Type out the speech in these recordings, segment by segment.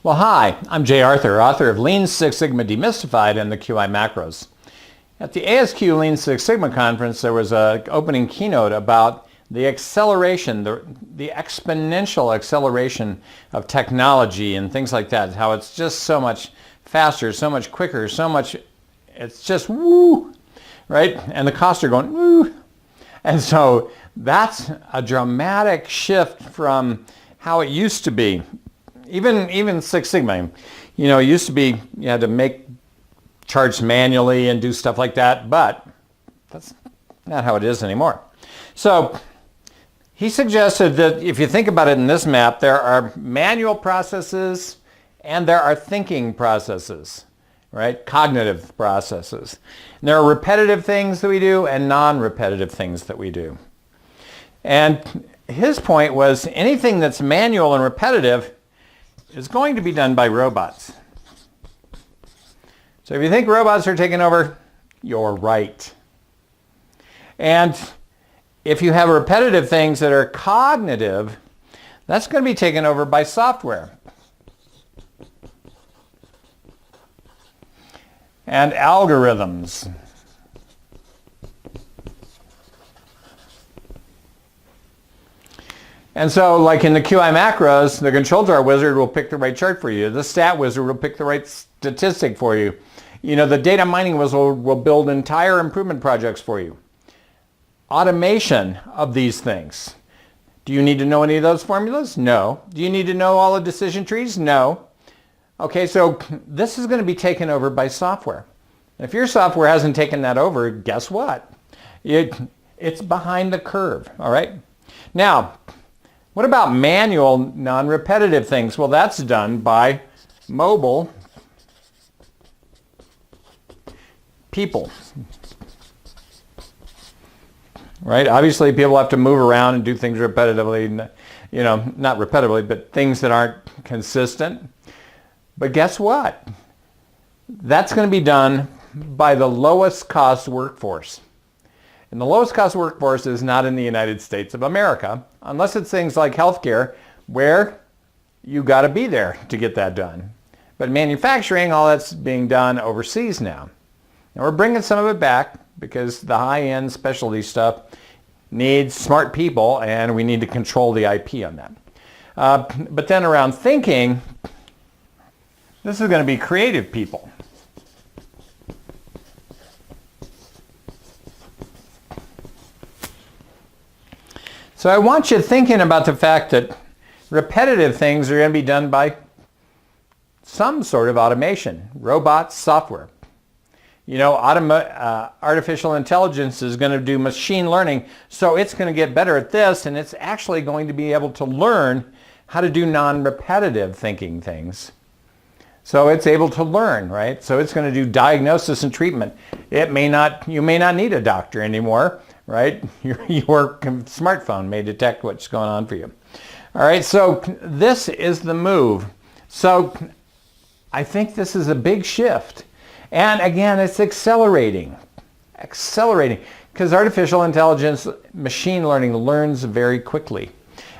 Well, hi, I'm Jay Arthur, author of Lean Six Sigma Demystified and the QI Macros. At the ASQ Lean Six Sigma conference, there was an opening keynote about the acceleration, the exponential acceleration of technology and things like that, how it's just so much faster, so much quicker, it's just woo, right? And the costs are going woo. And so that's a dramatic shift from how it used to be. Even Six Sigma, it used to be you had to make charts manually and do stuff like that, but that's not how it is anymore. So he suggested that if you think about it in this map, there are manual processes and there are thinking processes, right? Cognitive processes. And there are repetitive things that we do and non-repetitive things that we do. And his point was anything that's manual and repetitive is going to be done by robots. So if you think robots are taking over, you're right. And if you have repetitive things that are cognitive, that's going to be taken over by software and algorithms. And so like in the QI macros, the control chart wizard will pick the right chart for you. The stat wizard will pick the right statistic for you. The data mining wizard will build entire improvement projects for you. Automation of these things. Do you need to know any of those formulas? No. Do you need to know all the decision trees? No. Okay, so this is going to be taken over by software. If your software hasn't taken that over, guess what? It's behind the curve, all right? Now, what about manual, non-repetitive things? Well, that's done by mobile people, right? Obviously, people have to move around and do things repetitively, not repetitively, but things that aren't consistent. But guess what? That's going to be done by the lowest cost workforce. And the lowest cost workforce is not in the United States of America, unless it's things like healthcare, where you got to be there to get that done. But manufacturing, all that's being done overseas now. And we're bringing some of it back because the high-end specialty stuff needs smart people, and we need to control the IP on that. But then around thinking, this is going to be creative people. So I want you thinking about the fact that repetitive things are going to be done by some sort of automation, robots, software. Artificial intelligence is going to do machine learning, so it's going to get better at this, and it's actually going to be able to learn how to do non-repetitive thinking things. So it's able to learn, right? So it's going to do diagnosis and treatment. You may not need a doctor anymore, right? Your smartphone may detect what's going on for you. All right, so this is the move. So I think this is a big shift. And again, it's accelerating, because artificial intelligence, machine learning learns very quickly.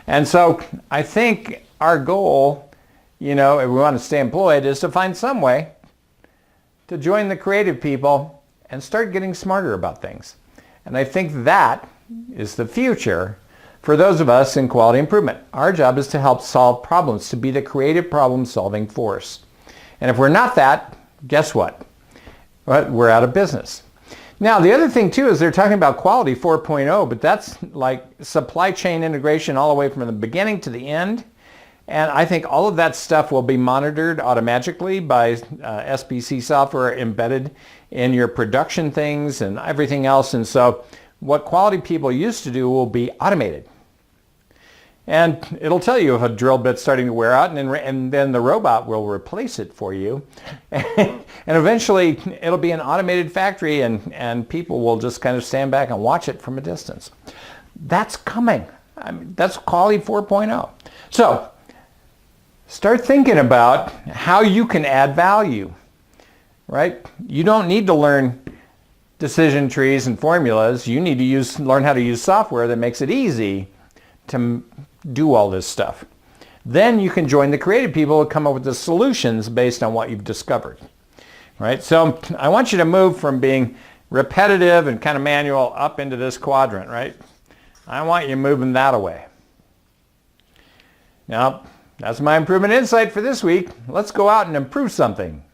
And so I think our goal, if we want to stay employed, is to find some way to join the creative people and start getting smarter about things. And I think that is the future for those of us in quality improvement. Our job is to help solve problems, to be the creative problem-solving force. And if we're not that, guess what? We're out of business. Now, the other thing, too, is they're talking about quality 4.0, but that's like supply chain integration all the way from the beginning to the end. And I think all of that stuff will be monitored automatically by SBC software embedded in your production things and everything else. And so what quality people used to do will be automated. And it'll tell you if a drill bit's starting to wear out, and then the robot will replace it for you. And eventually it'll be an automated factory, and people will just kind of stand back and watch it from a distance. That's coming. That's quality 4.0. So start thinking about how you can add value, right? You don't need to learn decision trees and formulas. You need to learn how to use software that makes it easy to do all this stuff. Then you can join the creative people who come up with the solutions based on what you've discovered. Right? So I want you to move from being repetitive and kind of manual up into this quadrant, right? I want you moving that away. Now, that's my improvement insight for this week. Let's go out and improve something.